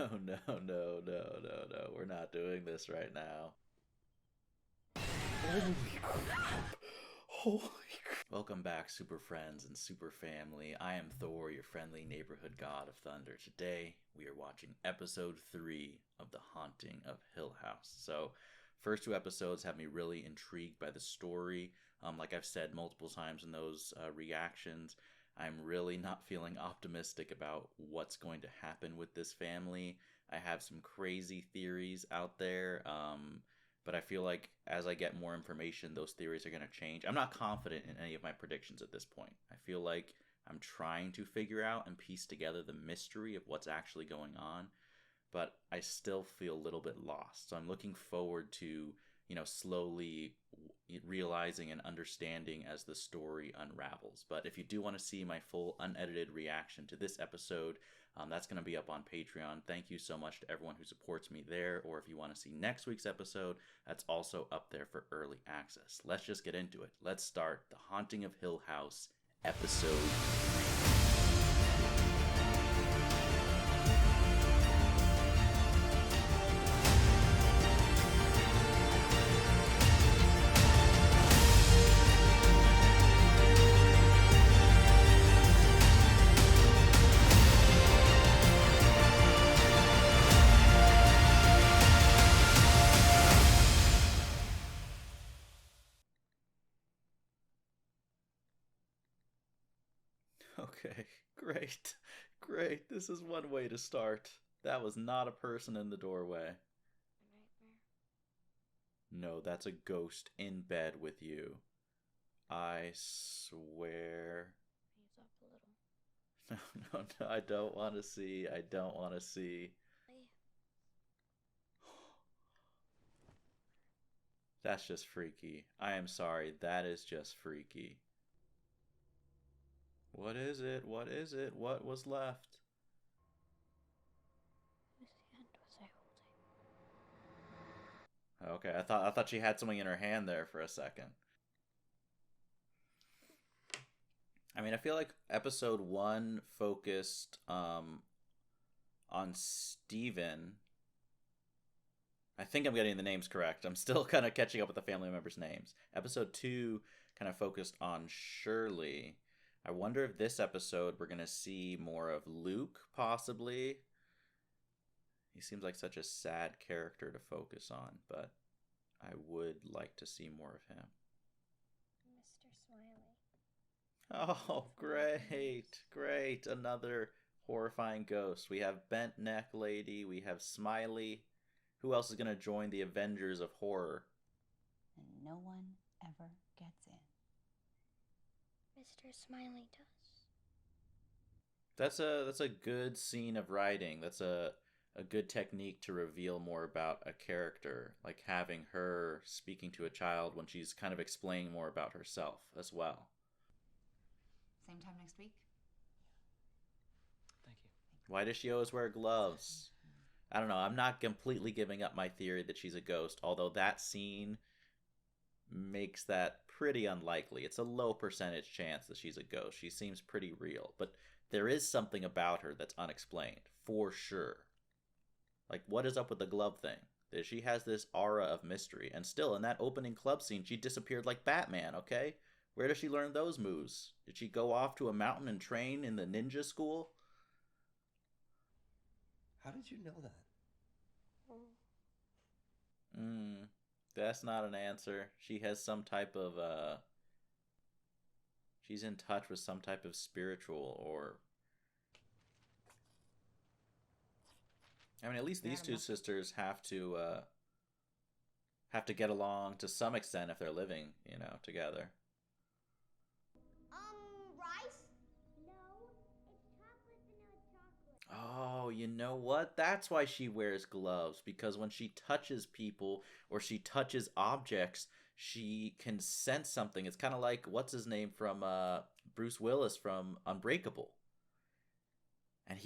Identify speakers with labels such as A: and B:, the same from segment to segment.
A: No, no, no, no, no, no. We're not doing this right now. Holy crap! Holy crap! Welcome back, super friends and super family. I am Thor, your friendly neighborhood god of thunder. Today, we are watching episode 3 of The Haunting of Hill House. So, first two episodes have me really intrigued by the story. Like I've said multiple times in those reactions, I'm really not feeling optimistic about what's going to happen with this family. I have some crazy theories out there, but I feel like as I get more information, those theories are going to change. I'm not confident in any of my predictions at this point. I feel like I'm trying to figure out and piece together the mystery of what's actually going on, but I still feel a little bit lost. So I'm looking forward to, slowly realizing and understanding as the story unravels. But if you do want to see my full unedited reaction to this episode, that's going to be up on Patreon. Thank you so much to everyone who supports me there. Or if you want to see next week's episode, that's also up there for early access. Let's just get into it. Let's start The Haunting of Hill House, episode 3. Okay, great. Great. This is one way to start. That was not a person in the doorway.
B: A nightmare.
A: No, that's a ghost in bed with you. I swear.
B: He's up a little.
A: No, no, no, I don't want to see. I don't want to see.
B: Hey,
A: That's just freaky. I am sorry. That is just freaky. What is it? What is it? What was left?
B: whose hand was I holding?
A: Okay, I thought she had something in her hand there for a second. I mean, I feel like episode 1 focused on Steven. I think I'm getting the names correct. I'm still kind of catching up with the family members' names. Episode 2 kind of focused on Shirley. I wonder if this episode we're going to see more of Luke, possibly. He seems like such a sad character to focus on, but I would like to see more of him.
B: Mr. Smiley.
A: Oh, great, great. Another horrifying ghost. We have Bent Neck Lady, we have Smiley. Who else is going to join the Avengers of Horror?
C: And no one ever gets in.
B: Mr. Smiley does.
A: That's a good scene of writing. That's a good technique to reveal more about a character, like having her speaking to a child when she's kind of explaining more about herself as well.
C: Same time next week?
D: Thank you.
A: Why does she always wear gloves? I don't know. I'm not completely giving up my theory that she's a ghost, although that scene makes that pretty unlikely. It's a low percentage chance that she's a ghost. She seems pretty real, but there is something about her that's unexplained, for sure. Like, what is up with the glove thing? She has this aura of mystery, and still, in that opening club scene, she disappeared like Batman, okay? Where does she learn those moves? Did she go off to a mountain and train in the ninja school?
D: How did you know that?
A: That's not an answer. She has some type of, she's in touch with some type of spiritual or... I mean, at least these two sisters have to get along to some extent if they're living, together.
E: Rice? No, it's chocolate, vanilla chocolate.
A: Oh, you know what? That's why she wears gloves, because when she touches people or she touches objects, she can sense something. It's kind of like, what's his name from Bruce Willis from Unbreakable. And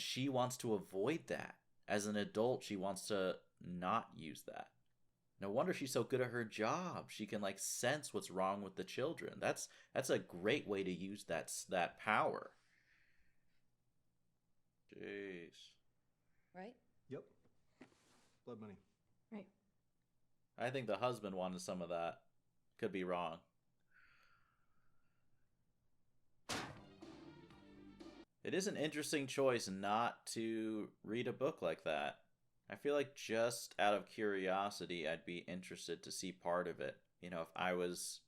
A: she wants to avoid that. As an adult, she wants to not use that. No wonder she's so good at her job. She can sense what's wrong with the children. That's a great way to use that power. Jeez.
D: right?
F: Yep. Blood money.
D: Right.
A: I think the husband wanted some of that. Could be wrong. It is an interesting choice not to read a book like that. I feel like just out of curiosity, I'd be interested to see part of it. You know, if I was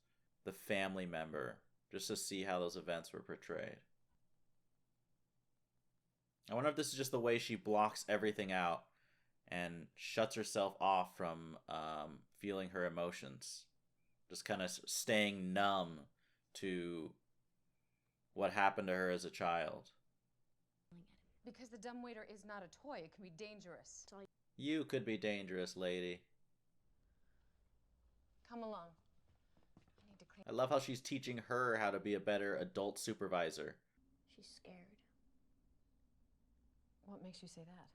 A: the family member, just to see how those events were portrayed. I wonder if this is just the way she blocks everything out and shuts herself off from feeling her emotions. Just kind of staying numb to what happened to her as a child.
D: Because the dumbwaiter is not a toy. It can be dangerous.
A: You could be dangerous, lady.
D: Come along. I need to clean.
A: I love how she's teaching her how to be a better adult supervisor.
B: She's scared.
D: What makes you say that?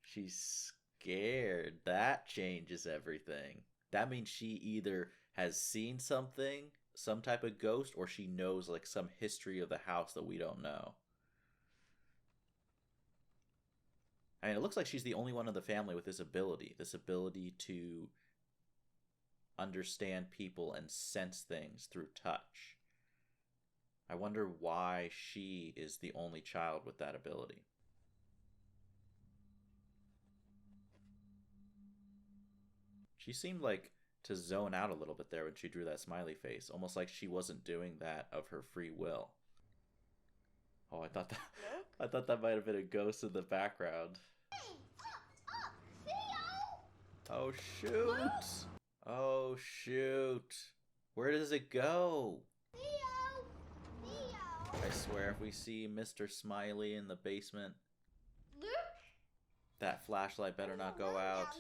A: She's scared. That changes everything. That means she either has seen something, some type of ghost, or she knows like some history of the house that we don't know. I mean, it looks like she's the only one in the family with this ability to understand people and sense things through touch. I wonder why she is the only child with that ability. She seemed like to zone out a little bit there when she drew that smiley face, almost like she wasn't doing that of her free will. Oh, I thought that might have been a ghost in the background.
E: Hey, up, Theo!
A: Oh shoot! Oh shoot! Where does it go?
E: Theo! Theo!
A: I swear if we see Mr. Smiley in the basement,
E: Luke?
A: that flashlight better not go out.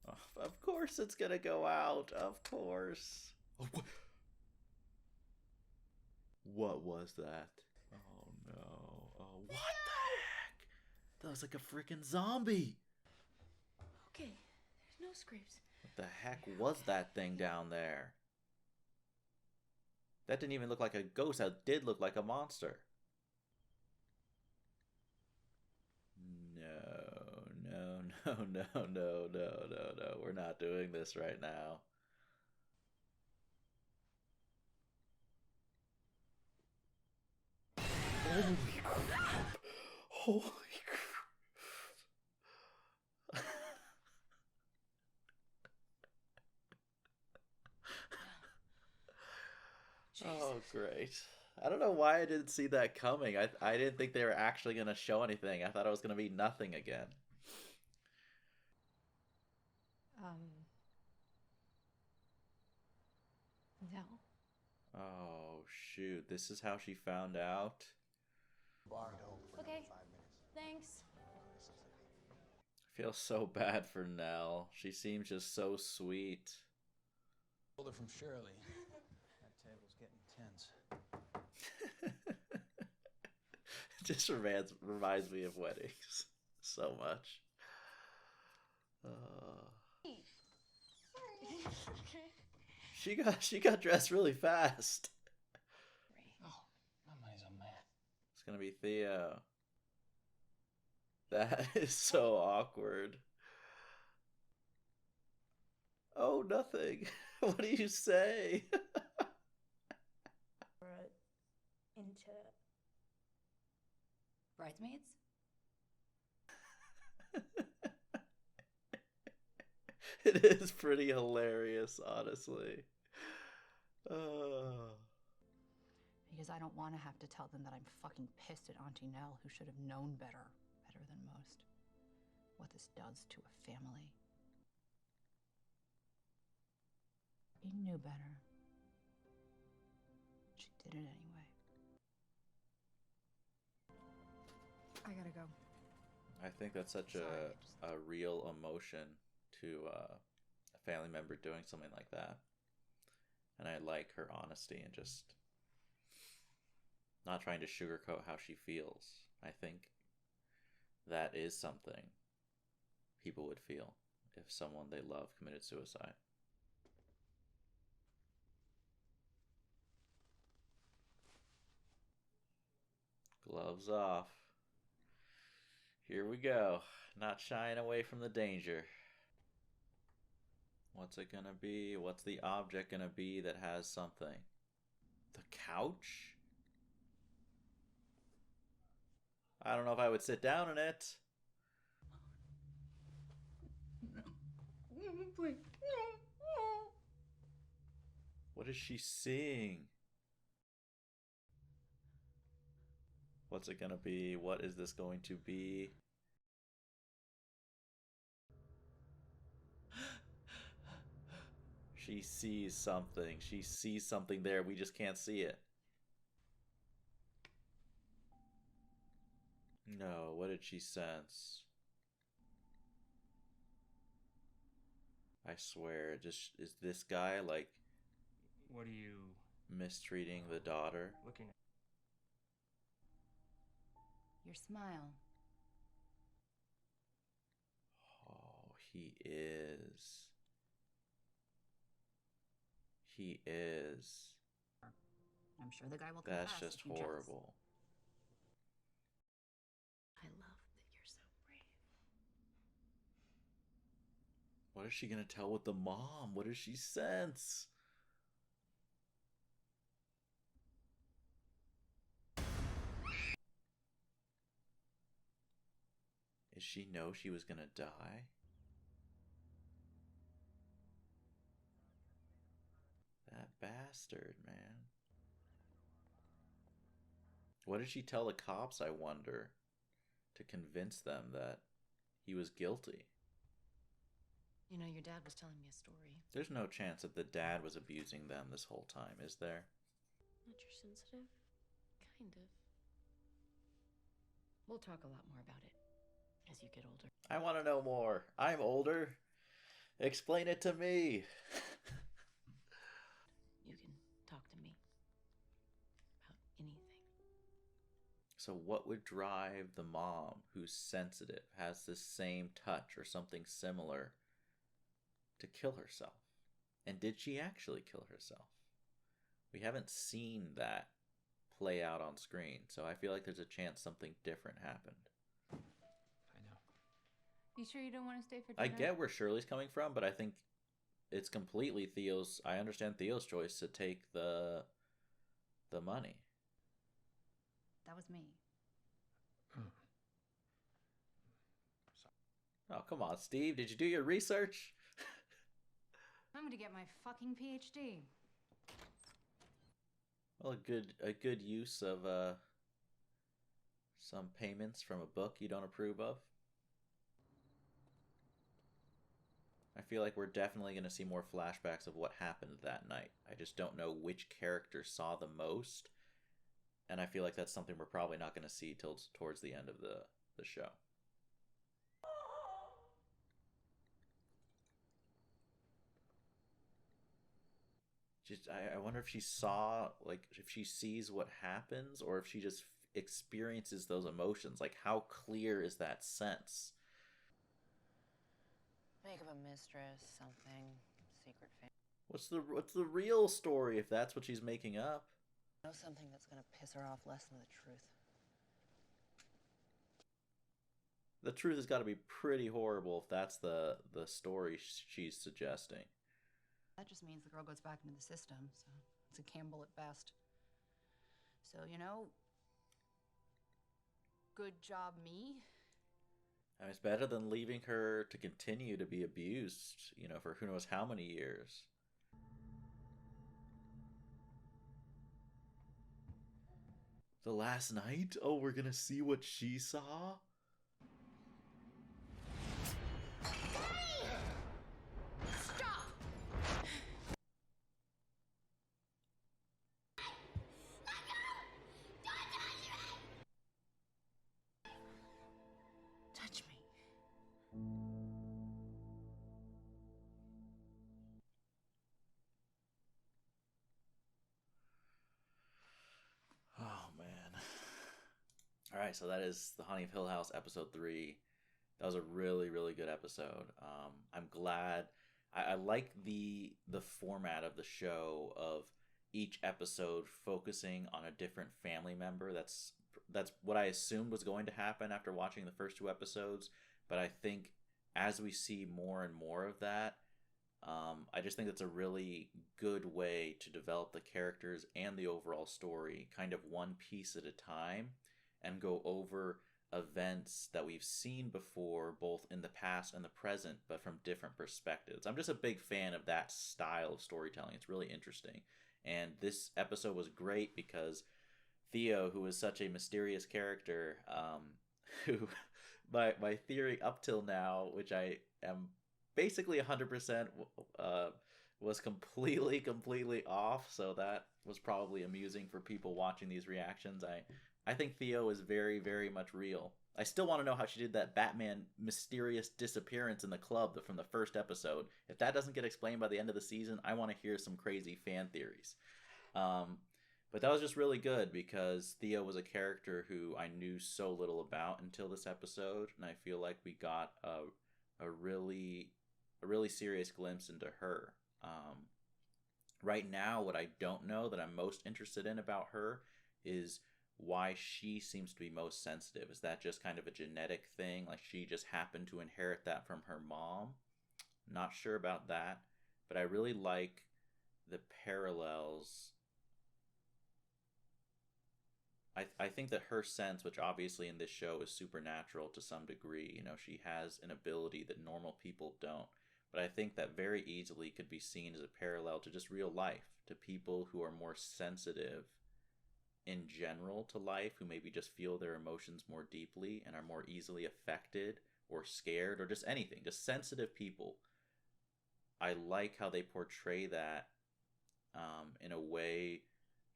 A: Oh, of course it's gonna go out. Of course. Oh, what was that? Oh no. Oh, what the heck? That was like a freaking zombie.
D: Okay, there's no scrapes.
A: What the heck was that thing down there? That didn't even look like a ghost. That did look like a monster. No. We're not doing this right now. Holy crap. Holy crap. Oh, great. I don't know why I didn't see that coming. I didn't think they were actually going to show anything. I thought it was going to be nothing again.
D: No.
A: Oh, shoot. This is how she found out?
D: Okay, thanks.
A: I feel so bad for Nell. She seems just so sweet.
G: Older from Shirley. That table's getting tense.
A: It just reminds me of weddings so much. She got dressed really fast.
G: Oh, my money's on Matt.
A: It's gonna be Theo. That is so awkward. Oh, nothing. What do you say?
B: Into
C: Bridesmaids?
A: It is pretty hilarious, honestly.
C: Because I don't want to have to tell them that I'm fucking pissed at Auntie Nell, who should have known better than most, what this does to a family. He knew better. She did it anyway. I gotta go.
A: I think that's such a real emotion to a family member doing something like that. And I like her honesty and just not trying to sugarcoat how she feels. I think that is something people would feel if someone they love committed suicide. Gloves off. Here we go. Not shying away from the danger. What's it gonna be? What's the object gonna be that has something? The couch? I don't know if I would sit down in it. What is she seeing? What's it gonna be? What is this going to be? She sees something. She sees something there. We just can't see it. No, what did she sense? I swear, just is this guy like
H: What are you
A: mistreating the daughter?
H: looking at?
C: Your smile.
A: Oh, he is. He is.
C: I'm sure the guy will
A: That's
C: confess
A: just
C: if you just-
A: horrible.
D: I love that you're so brave.
A: What is she gonna tell with the mom? What does she sense? Did she know she was gonna die? That bastard, man. What did she tell the cops, I wonder, to convince them that he was guilty?
D: You know, your dad was telling me a story.
A: There's no chance that the dad was abusing them this whole time, is there?
D: Not you're sensitive? Kind of. We'll talk a lot more about it as you get older.
A: I want to know more. I'm older. Explain it to me.
D: You can talk to me about anything.
A: So what would drive the mom, who's sensitive, has the same touch or something similar, to kill herself? And did she actually kill herself? We haven't seen that play out on screen, so I feel like there's a chance something different happened.
H: I know.
D: You sure you don't want to stay for
A: I
D: dinner?
A: get where Shirley's coming from, but I think it's completely Theo's. I understand Theo's choice to take the money.
C: That was me.
A: Oh, come on, Steve. Did you do your research?
C: I'm gonna get my fucking PhD.
A: Well, a good use of some payments from a book you don't approve of. I feel like we're definitely going to see more flashbacks of what happened that night. I just don't know which character saw the most, and I feel like that's something we're probably not going to see till towards the end of the show. Just, I wonder if she saw, like, if she sees what happens, or if she just experiences those emotions. Like, how clear is that sense?
I: Make of a mistress, something, secret family.
A: What's the real story if that's what she's making up?
I: Know something that's gonna piss her off less than the truth.
A: The truth has got to be pretty horrible if that's the story she's suggesting.
C: That just means the girl goes back into the system, so it's a gamble at best. So, you know, good job, me.
A: I mean, it's better than leaving her to continue to be abused, for who knows how many years. The last night? Oh, we're gonna see what she saw?
C: Touch me.
A: Oh, man. Alright, so that is The Haunting of Hill House, episode 3. That was a really, really good episode. I'm glad. I like the format of the show of each episode focusing on a different family member that's what I assumed was going to happen after watching the first 2 episodes. But I think as we see more and more of that, I just think that's a really good way to develop the characters and the overall story, kind of one piece at a time, and go over events that we've seen before, both in the past and the present, but from different perspectives. I'm just a big fan of that style of storytelling. It's really interesting. And this episode was great because Theo, who is such a mysterious character, who my theory up till now, which I am basically 100% was completely off, so that was probably amusing for people watching these reactions. I think Theo is very, very much real. I still want to know how she did that Batman mysterious disappearance in the club from the first episode. If that doesn't get explained by the end of the season, I want to hear some crazy fan theories. But that was just really good because Theo was a character who I knew so little about until this episode, and I feel like we got a really serious glimpse into her. Right now, what I don't know that I'm most interested in about her is why she seems to be most sensitive. Is that just kind of a genetic thing? Like she just happened to inherit that from her mom? Not sure about that, but I really like the parallels. I think that her sense, which obviously in this show is supernatural to some degree, you know, she has an ability that normal people don't. But I think that very easily could be seen as a parallel to just real life, to people who are more sensitive in general to life, who maybe just feel their emotions more deeply and are more easily affected or scared or just anything, just sensitive people. I like how they portray that in a way,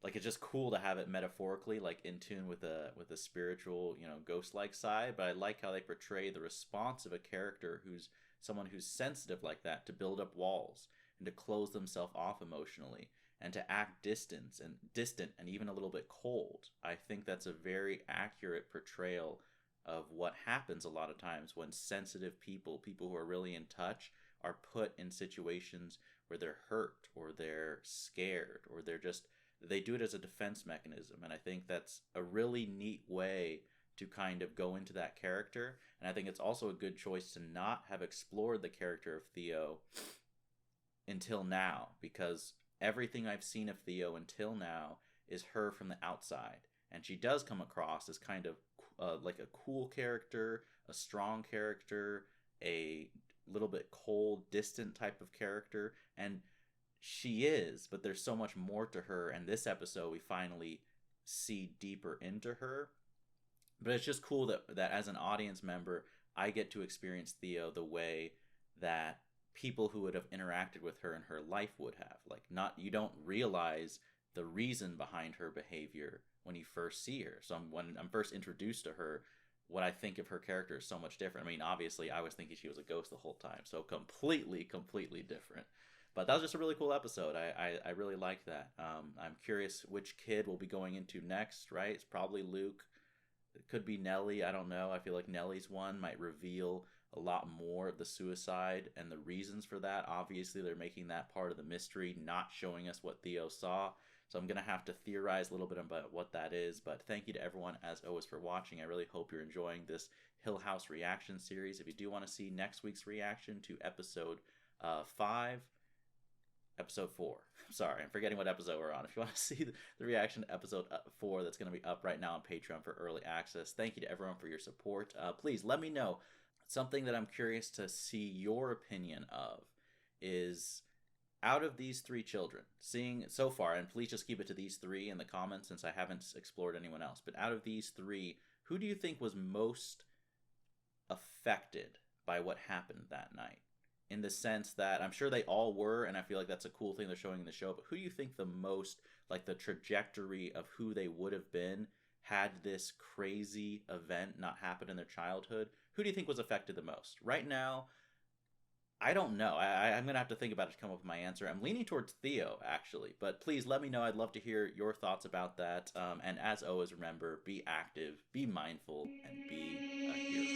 A: like it's just cool to have it metaphorically, like in tune with a spiritual, you know, ghost-like side. But I like how they portray the response of a character who's someone who's sensitive like that to build up walls and to close themselves off emotionally and to act distant and even a little bit cold. I think that's a very accurate portrayal of what happens a lot of times when sensitive people who are really in touch, are put in situations where they're hurt or they're scared or they do it as a defense mechanism. And I think that's a really neat way to kind of go into that character. And I think it's also a good choice to not have explored the character of Theo until now, because everything I've seen of Theo until now is her from the outside. And she does come across as kind of like a cool character, a strong character, a little bit cold, distant type of character. And she is, but there's so much more to her. And this episode, we finally see deeper into her. But it's just cool that as an audience member, I get to experience Theo the way that people who would have interacted with her in her life would have. Like, you don't realize the reason behind her behavior when you first see her. So when I'm first introduced to her, what I think of her character is so much different. I mean, obviously, I was thinking she was a ghost the whole time, so completely different. But that was just a really cool episode. I really like that. I'm curious which kid we'll be going into next, right? It's probably Luke. It could be Nellie. I don't know. I feel like Nellie's one might reveal a lot more of the suicide and the reasons for that. Obviously, they're making that part of the mystery, not showing us what Theo saw. So I'm going to have to theorize a little bit about what that is. But thank you to everyone, as always, for watching. I really hope you're enjoying this Hill House reaction series. If you do want to see next week's reaction to episode 5, episode 4. Sorry, I'm forgetting what episode we're on. If you want to see the reaction to episode 4, that's going to be up right now on Patreon for early access. Thank you to everyone for your support. Please let me know. Something that I'm curious to see your opinion of is, out of these 3 children, seeing so far, and please just keep it to these 3 in the comments since I haven't explored anyone else, but out of these 3, who do you think was most affected by what happened that night? In the sense that I'm sure they all were, and I feel like that's a cool thing they're showing in the show, but who do you think the most, like the trajectory of who they would have been had this crazy event not happened in their childhood? Who do you think was affected the most? Right now, I don't know. I'm going to have to think about it to come up with my answer. I'm leaning towards Theo, actually, but please let me know. I'd love to hear your thoughts about that. And as always, remember, be active, be mindful, and be a hero.